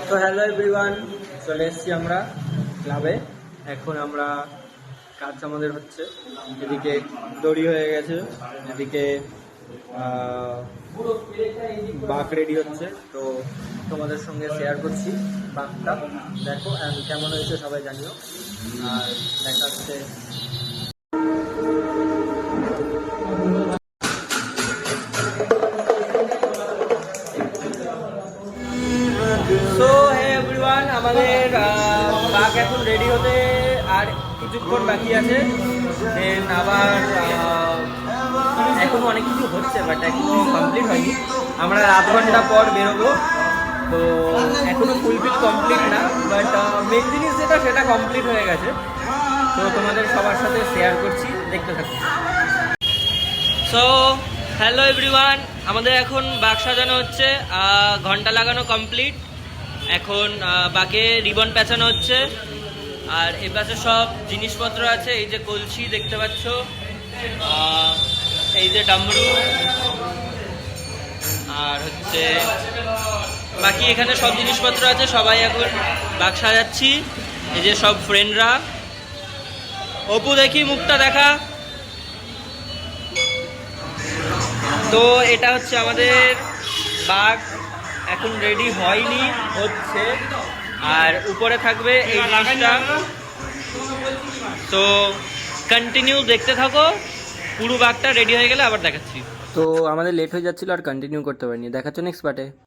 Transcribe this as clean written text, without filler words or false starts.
তো hello everyone, চলে এসেছি আমরা ক্লাবে। এখন আমরা কাজ আমাদের হচ্ছে, এদিকে দড়ি হয়ে গেছে, এদিকে বাঁক রেডি হচ্ছে। তো তোমাদের সঙ্গে শেয়ার করছি বাঁকটা, দেখো কেমন হয়েছে সবাই জানিও। আর দেখা হচ্ছে। সো হে এভরিওয়ান, আমাদের বাঘ এখন রেডি হতে আর কিছুক্ষণ বাকি আছে। দেন আবার এখনো অনেক কিছু হচ্ছে, বাট এখনো কমপ্লিট হয়নি। আমরা আধ ঘন্টা পর বেরোবো। তো এখনো ফুলফিল কমপ্লিট না, বাট মেন জিনিস যেটা সেটা কমপ্লিট হয়ে গেছে। তো তোমাদের সবার সাথে শেয়ার করছি, দেখতে থাকো। সো হ্যালো এভরিওয়ান, আমাদের এখন বাঘ সাজানো হচ্ছে, ঘন্টা লাগানো কমপ্লিট। এখন বাঘে রিবন পেঁচানো হচ্ছে। আর এ পাশে সব জিনিসপত্র আছে, এই যে কলসি দেখতে পাচ্ছ, এই যে ডামরু, আর হচ্ছে বাকি এখানে সব জিনিসপত্র আছে। সবাই এখন বাঘ সাজাচ্ছি, এই যে সব ফ্রেন্ডরা। অপু দেখি মুখটা দেখা। তো এটা হচ্ছে আমাদের বাঘ, এখন রেডি হয়নি, হচ্ছে। আর উপরে থাকবে এই জিনিসটা। তো কন্টিনিউ দেখতে থাকো, পুরো বাঘটা রেডি হয়ে গেলে আবার দেখাচ্ছি। তো আমাদের লেট হয়ে যাচ্ছিল আর কন্টিনিউ করতে পারিনি, দেখাচ্ছ নেক্সট পার্টে।